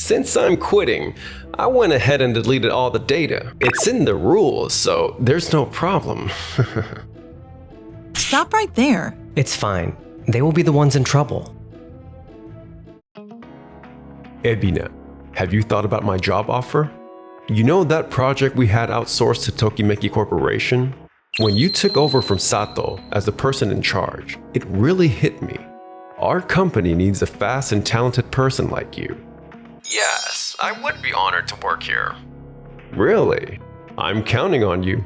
Since I'm quitting, I went ahead and deleted all the data. It's in the rules, so there's no problem. Stop right there. It's fine. They will be the ones in trouble. Ebina, have you thought about my job offer? You know that project we had outsourced to Tokimeki Corporation? When you took over from Sato as the person in charge, it really hit me. Our company needs a fast and talented person like you. Yes, I would be honored to work here. Really? I'm counting on you.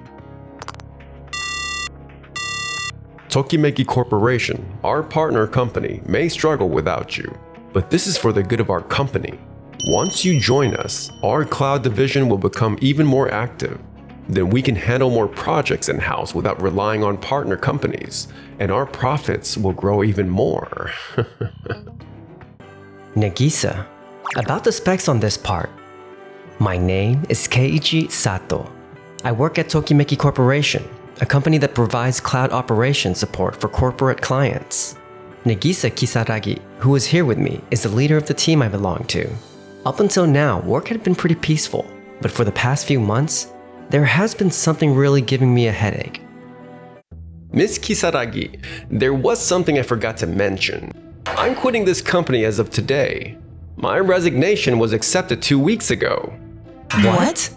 Tokimeki Corporation, our partner company, may struggle without you, but this is for the good of our company. Once you join us, our cloud division will become even more active. Then we can handle more projects in-house without relying on partner companies, and our profits will grow even more. Nagisa, about the specs on this part. My name is Keiichi Sato. I work at Tokimeki Corporation, a company that provides cloud operation support for corporate clients. Nagisa Kisaragi, who is here with me, is the leader of the team I belong to. Up until now, work had been pretty peaceful, but for the past few months, there has been something really giving me a headache. Miss Kisaragi, there was something I forgot to mention. I'm quitting this company as of today. My resignation was accepted 2 weeks ago. What?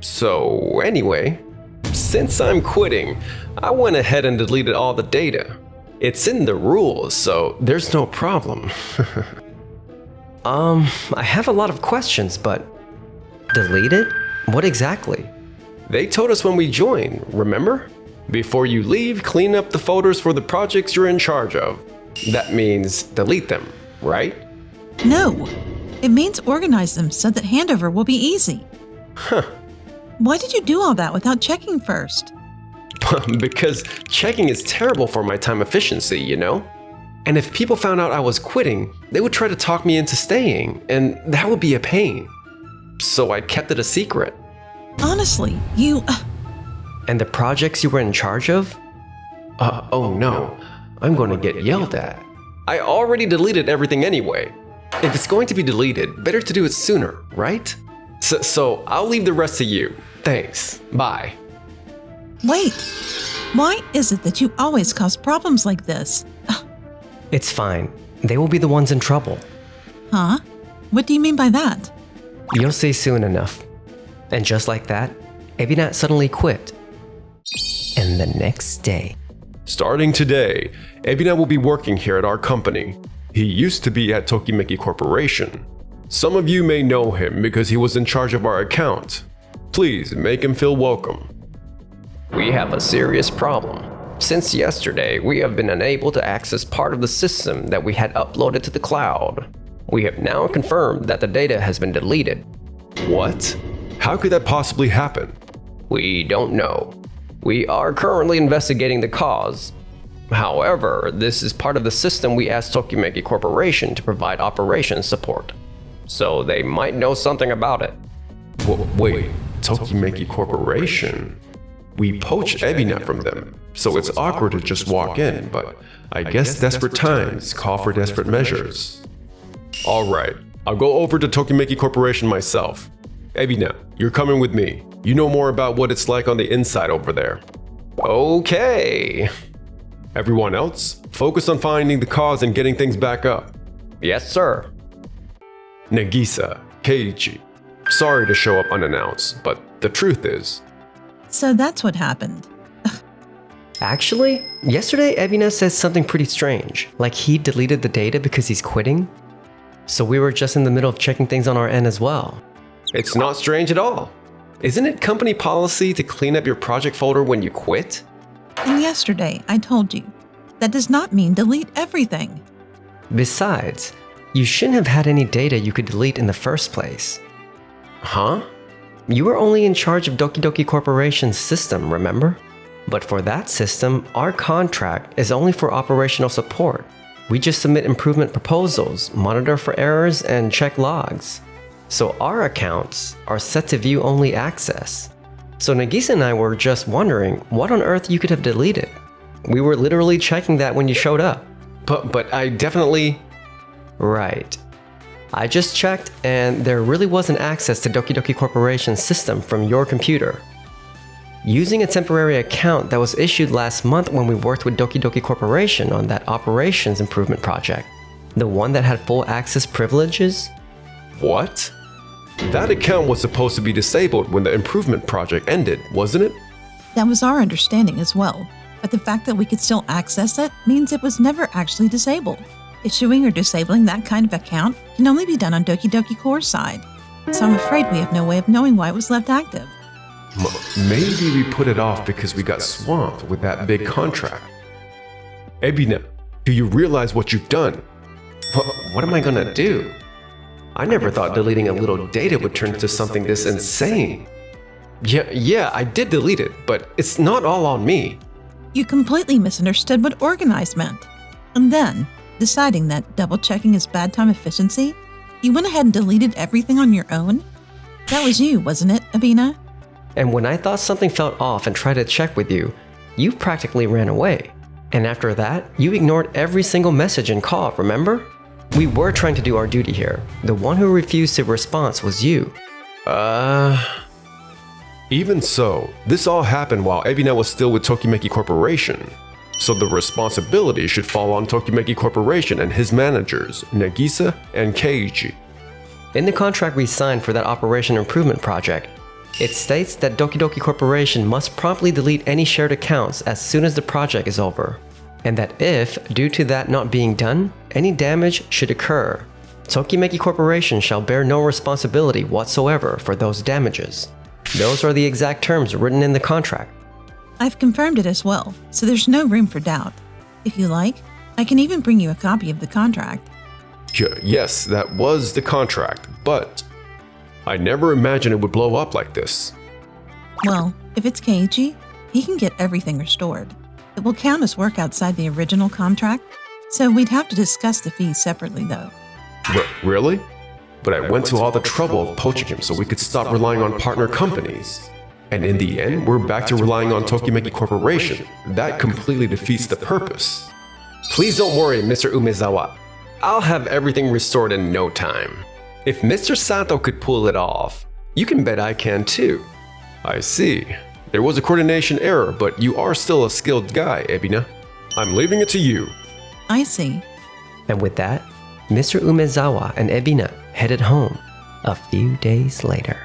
So anyway, since I'm quitting, I went ahead and deleted all the data. It's in the rules, so there's no problem. I have a lot of questions, but... Deleted? What exactly? They told us when we joined, remember? Before you leave, clean up the folders for the projects you're in charge of. That means delete them, right? No. It means organize them so that handover will be easy. Huh. Why did you do all that without checking first? Because checking is terrible for my time efficiency, you know? And if people found out I was quitting, they would try to talk me into staying, and that would be a pain. So I kept it a secret. Honestly, you... And the projects you were in charge of? Oh no, I'm going to get yelled at. I already deleted everything anyway. If it's going to be deleted, better to do it sooner, right? So I'll leave the rest to you. Thanks. Bye. Wait. Why is it that you always cause problems like this? It's fine. They will be the ones in trouble. Huh? What do you mean by that? You'll see soon enough. And just like that, Ebina suddenly quit. And the next day... Starting today, Ebina will be working here at our company. He used to be at Tokimeki Corporation. Some of you may know him because he was in charge of our account. Please make him feel welcome. We have a serious problem. Since yesterday, we have been unable to access part of the system that we had uploaded to the cloud. We have now confirmed that the data has been deleted. What? How could that possibly happen? We don't know. We are currently investigating the cause. However, this is part of the system we asked Tokimeki Corporation to provide operations support. So they might know something about it. Wait, Tokimeki Corporation? We poached Ebina from them, so it's awkward to just walk in, but I guess desperate times call for desperate measures. Alright, I'll go over to Tokimeki Corporation myself. Ebina, you're coming with me. You know more about what it's like on the inside over there. Okay. Everyone else, focus on finding the cause and getting things back up. Yes, sir. Nagisa, Keiichi, sorry to show up unannounced, but the truth is... So that's what happened. Actually, yesterday Ebina said something pretty strange, like he deleted the data because he's quitting. So we were just in the middle of checking things on our end as well. It's not strange at all. Isn't it company policy to clean up your project folder when you quit? And yesterday, I told you, that does not mean delete everything. Besides, you shouldn't have had any data you could delete in the first place. Huh? You were only in charge of Doki Doki Corporation's system, remember? But for that system, our contract is only for operational support. We just submit improvement proposals, monitor for errors, and check logs. So our accounts are set to view-only access. So Nagisa and I were just wondering what on earth you could have deleted. We were literally checking that when you showed up. But I definitely... Right. I just checked, and there really wasn't access to Doki Doki Corporation's system from your computer. Using a temporary account that was issued last month when we worked with Doki Doki Corporation on that operations improvement project, the one that had full access privileges. What? That account was supposed to be disabled when the improvement project ended, wasn't it? That was our understanding as well, but the fact that we could still access it means it was never actually disabled. Issuing or disabling that kind of account can only be done on Doki Doki Core's side, so I'm afraid we have no way of knowing why it was left active. Maybe we put it off because we got swamped with that big contract. Ebina, do you realize what you've done? What am I gonna do? I never thought deleting a little data would turn into something this insane. Yeah, I did delete it, but it's not all on me. You completely misunderstood what organized meant. And then, deciding that double-checking is bad time efficiency, you went ahead and deleted everything on your own? That was you, wasn't it, Abina? And when I thought something felt off and tried to check with you, you practically ran away. And after that, you ignored every single message and call, remember? We were trying to do our duty here. The one who refused to respond was you. Even so, this all happened while Ebina was still with Tokimeki Corporation. So the responsibility should fall on Tokimeki Corporation and his managers, Nagisa and Keiichi. In the contract we signed for that operation improvement project, it states that Doki Doki Corporation must promptly delete any shared accounts as soon as the project is over. And that if, due to that not being done, any damage should occur, Tokimeki Corporation shall bear no responsibility whatsoever for those damages. Those are the exact terms written in the contract. I've confirmed it as well, so there's no room for doubt. If you like, I can even bring you a copy of the contract. Yes, that was the contract, but I never imagined it would blow up like this. Well, if it's Keiichi, he can get everything restored. It will count as work outside the original contract, so we'd have to discuss the fees separately though. Really? But I went to all the trouble of poaching him so we could stop relying on partner companies. And in the end, we're back to relying on Tokimeki Corporation. That completely defeats the purpose. Please don't worry, Mr. Umezawa. I'll have everything restored in no time. If Mr. Sato could pull it off, you can bet I can too. I see. There was a coordination error, but you are still a skilled guy, Ebina. I'm leaving it to you. I see. And with that, Mr. Umezawa and Ebina headed home a few days later.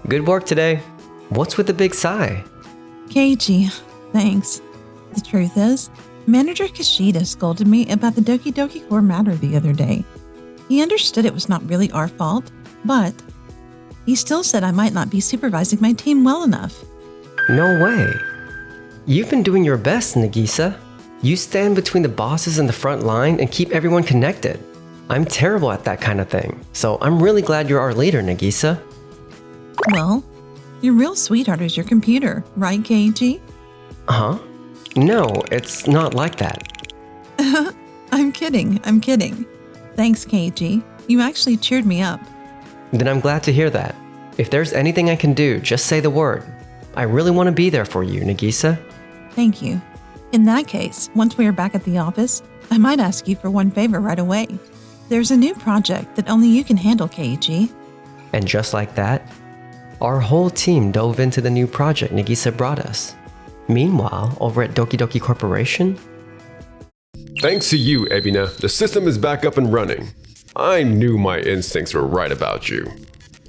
Good work today. What's with the big sigh? Keiichi, thanks. The truth is, Manager Kishida scolded me about the Doki Doki Core matter the other day. He understood it was not really our fault, but he still said I might not be supervising my team well enough. No way. You've been doing your best, Nagisa. You stand between the bosses and the front line and keep everyone connected. I'm terrible at that kind of thing, so I'm really glad you're our leader, Nagisa. Well, your real sweetheart is your computer, right, Keiichi? Huh? No, it's not like that. I'm kidding. Thanks, Keiichi. You actually cheered me up. Then I'm glad to hear that. If there's anything I can do, just say the word. I really want to be there for you, Nagisa. Thank you. In that case, once we are back at the office, I might ask you for one favor right away. There's a new project that only you can handle, Keiichi. And just like that, our whole team dove into the new project Nagisa brought us. Meanwhile, over at Doki Doki Corporation... Thanks to you, Ebina, the system is back up and running. I knew my instincts were right about you.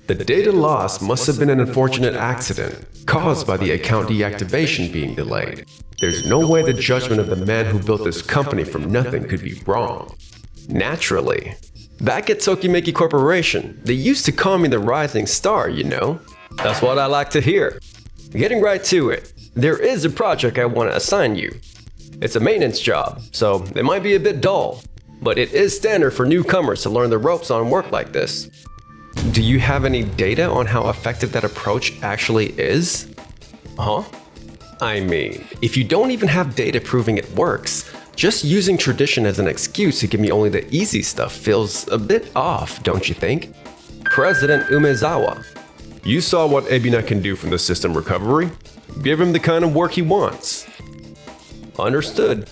The data loss must have been an unfortunate accident caused by the account deactivation being delayed. There's no way the judgment of the man who built this company from nothing could be wrong. Naturally. Back at Tokimeki Corporation, they used to call me the rising star, you know. That's what I like to hear. Getting right to it, there is a project I want to assign you. It's a maintenance job, so it might be a bit dull, but it is standard for newcomers to learn the ropes on work like this. Do you have any data on how effective that approach actually is? Huh? I mean, if you don't even have data proving it works, just using tradition as an excuse to give me only the easy stuff feels a bit off, don't you think? President Umezawa. You saw what Ebina can do from the system recovery. Give him the kind of work he wants. Understood.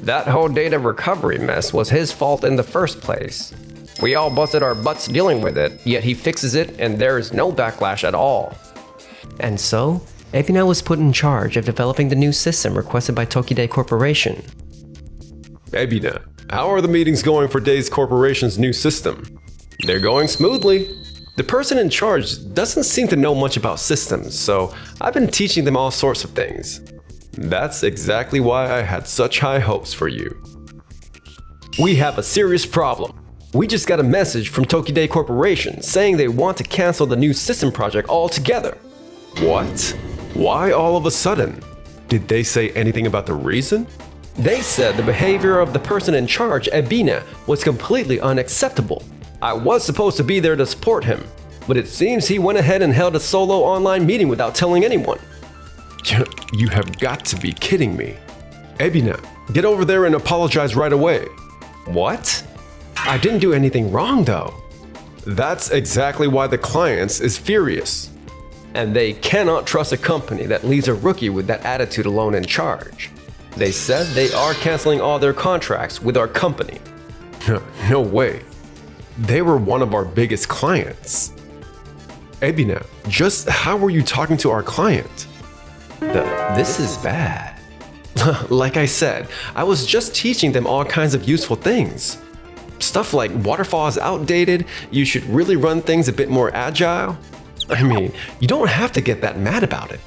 That whole data recovery mess was his fault in the first place. We all busted our butts dealing with it, yet he fixes it and there is no backlash at all. And so, Ebina was put in charge of developing the new system requested by Tokide Corporation. Ebina, how are the meetings going for Days Corporation's new system? They're going smoothly. The person in charge doesn't seem to know much about systems, so I've been teaching them all sorts of things. That's exactly why I had such high hopes for you. We have a serious problem. We just got a message from Tokide Corporation saying they want to cancel the new system project altogether. What? Why all of a sudden? Did they say anything about the reason? They said the behavior of the person in charge, Ebina, was completely unacceptable. I was supposed to be there to support him, but it seems he went ahead and held a solo online meeting without telling anyone. You have got to be kidding me. Ebina, get over there and apologize right away. What? I didn't do anything wrong though. That's exactly why the client is furious. And they cannot trust a company that leaves a rookie with that attitude alone in charge. They said they are canceling all their contracts with our company. No way. They were one of our biggest clients. Ebina, just how were you talking to our client? This is bad. Like I said, I was just teaching them all kinds of useful things. Stuff like waterfall is outdated, you should really run things a bit more agile. I mean, you don't have to get that mad about it.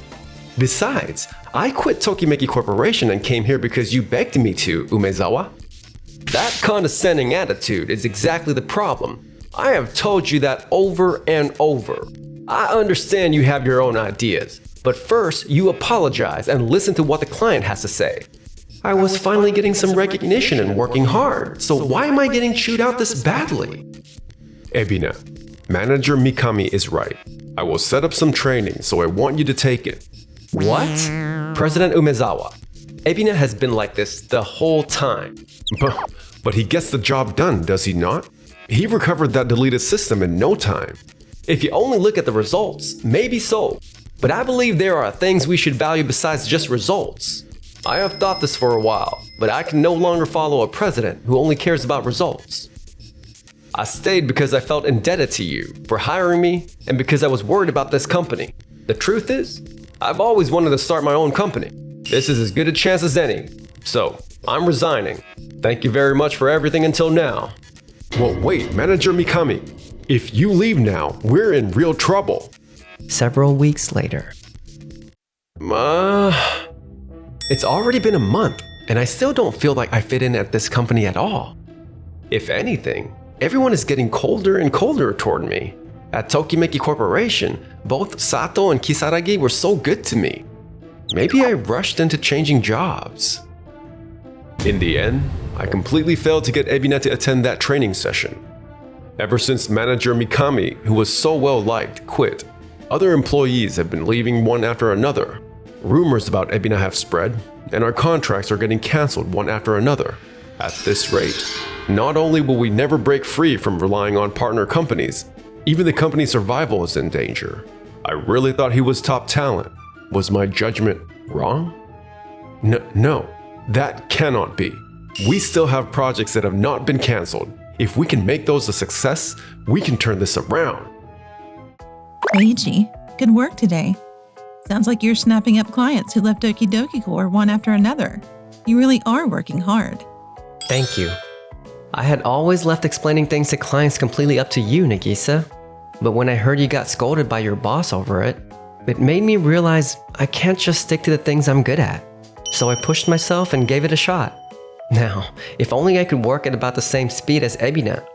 Besides, I quit Tokimeki Corporation and came here because you begged me to, Umezawa. That condescending attitude is exactly the problem. I have told you that over and over. I understand you have your own ideas, but first you apologize and listen to what the client has to say. I was finally getting some recognition and working hard, so why am I getting chewed out this badly? Ebina, Manager Mikami is right. I will set up some training, so I want you to take it. What? President Umezawa, Ebina has been like this the whole time. But he gets the job done, does he not? He recovered that deleted system in no time. If you only look at the results, maybe so. But I believe there are things we should value besides just results. I have thought this for a while, but I can no longer follow a president who only cares about results. I stayed because I felt indebted to you for hiring me and because I was worried about this company. The truth is, I've always wanted to start my own company. This is as good a chance as any. So, I'm resigning. Thank you very much for everything until now. Well, wait, Manager Mikami. If you leave now, we're in real trouble. Several weeks later. It's already been a month, and I still don't feel like I fit in at this company at all. If anything, everyone is getting colder and colder toward me. At Tokimeki Corporation, both Sato and Kisaragi were so good to me. Maybe I rushed into changing jobs. In the end, I completely failed to get Ebina to attend that training session. Ever since Manager Mikami, who was so well liked, quit, other employees have been leaving one after another. Rumors about Ebina have spread, and our contracts are getting cancelled one after another. At this rate, not only will we never break free from relying on partner companies, even the company's survival is in danger. I really thought he was top talent. Was my judgment wrong? No, that cannot be. We still have projects that have not been cancelled. If we can make those a success, we can turn this around. Eiji, good work today. Sounds like you're snapping up clients who left Doki Doki Core one after another. You really are working hard. Thank you. I had always left explaining things to clients completely up to you, Nagisa. But when I heard you got scolded by your boss over it, it made me realize I can't just stick to the things I'm good at. So I pushed myself and gave it a shot. Now, if only I could work at about the same speed as Ebina.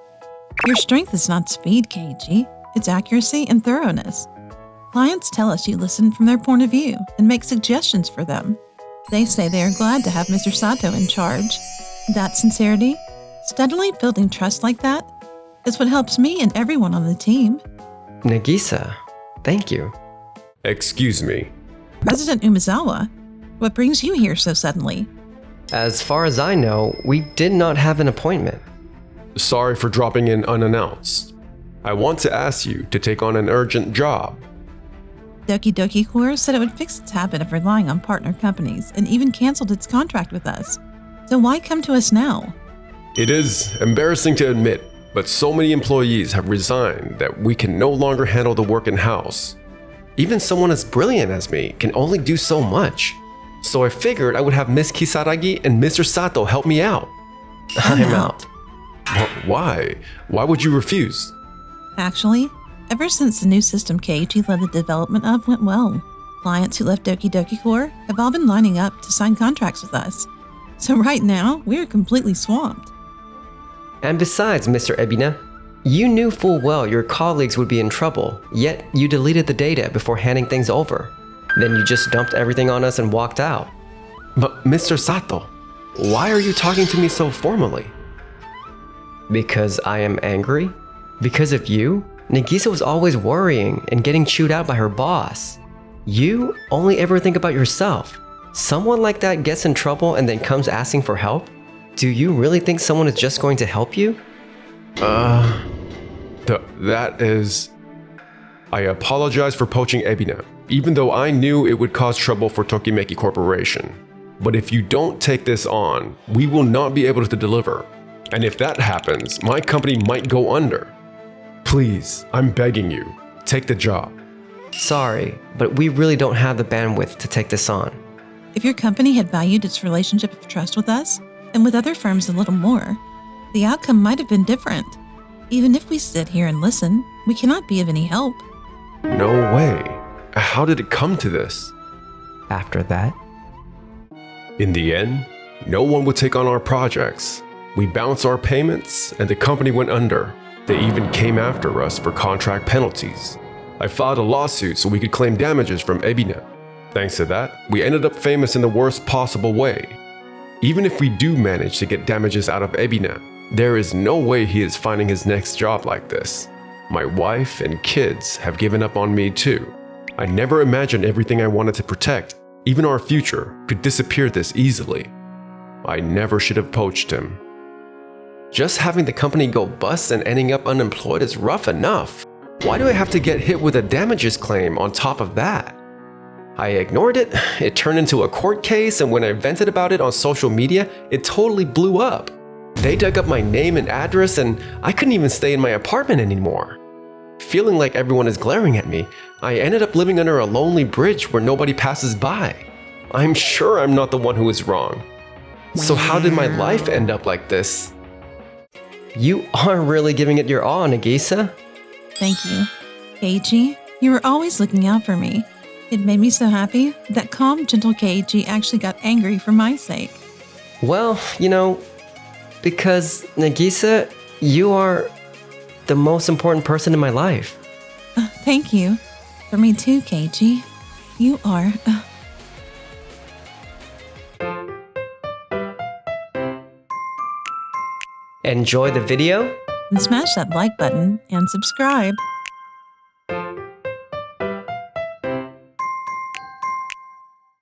Your strength is not speed, Keiji. It's accuracy and thoroughness. Clients tell us you listen from their point of view and make suggestions for them. They say they are glad to have Mr. Sato in charge. That sincerity, steadily building trust like that, is what helps me and everyone on the team. Nagisa, thank you. Excuse me. President Umezawa, what brings you here so suddenly? As far as I know, we did not have an appointment. Sorry for dropping in unannounced. I want to ask you to take on an urgent job. Doki Doki Core said it would fix its habit of relying on partner companies and even canceled its contract with us. So why come to us now? It is embarrassing to admit, but so many employees have resigned that we can no longer handle the work in-house. Even someone as brilliant as me can only do so much. So I figured I would have Miss Kisaragi and Mr. Sato help me out. I'm out. Why? Why would you refuse? Actually, ever since the new system Keiichi led the development of went well, clients who left Doki Doki Core have all been lining up to sign contracts with us. So right now, we're completely swamped. And besides, Mr. Ebina, you knew full well your colleagues would be in trouble, yet you deleted the data before handing things over. Then you just dumped everything on us and walked out. But Mr. Sato, why are you talking to me so formally? Because I am angry? Because of you? Nagisa was always worrying and getting chewed out by her boss. You only ever think about yourself. Someone like that gets in trouble and then comes asking for help? Do you really think someone is just going to help you? That is... I apologize for poaching Ebina, even though I knew it would cause trouble for Tokimeki Corporation. But if you don't take this on, we will not be able to deliver. And if that happens, my company might go under. Please, I'm begging you, take the job. Sorry, but we really don't have the bandwidth to take this on. If your company had valued its relationship of trust with us, and with other firms a little more, the outcome might have been different. Even if we sit here and listen, we cannot be of any help. No way. How did it come to this? After that, In the end, no one would take on our projects. We bounced our payments, and the company went under. They even came after us for contract penalties. I filed a lawsuit so we could claim damages from Ebina. Thanks to that, we ended up famous in the worst possible way. Even if we do manage to get damages out of Ebina, there is no way he is finding his next job like this. My wife and kids have given up on me too. I never imagined everything I wanted to protect, even our future, could disappear this easily. I never should have poached him. Just having the company go bust and ending up unemployed is rough enough. Why do I have to get hit with a damages claim on top of that? I ignored it, it turned into a court case, and when I vented about it on social media, it totally blew up. They dug up my name and address, and I couldn't even stay in my apartment anymore. Feeling like everyone is glaring at me, I ended up living under a lonely bridge where nobody passes by. I'm sure I'm not the one who is wrong. So how did my life end up like this? You are really giving it your all, Nagisa. Thank you. Keiichi, you were always looking out for me. It made me so happy that calm, gentle Keiichi actually got angry for my sake. Well, because Nagisa, you are the most important person in my life. Thank you. For me too, Keiichi. You are... Enjoy the video? And smash that like button and subscribe.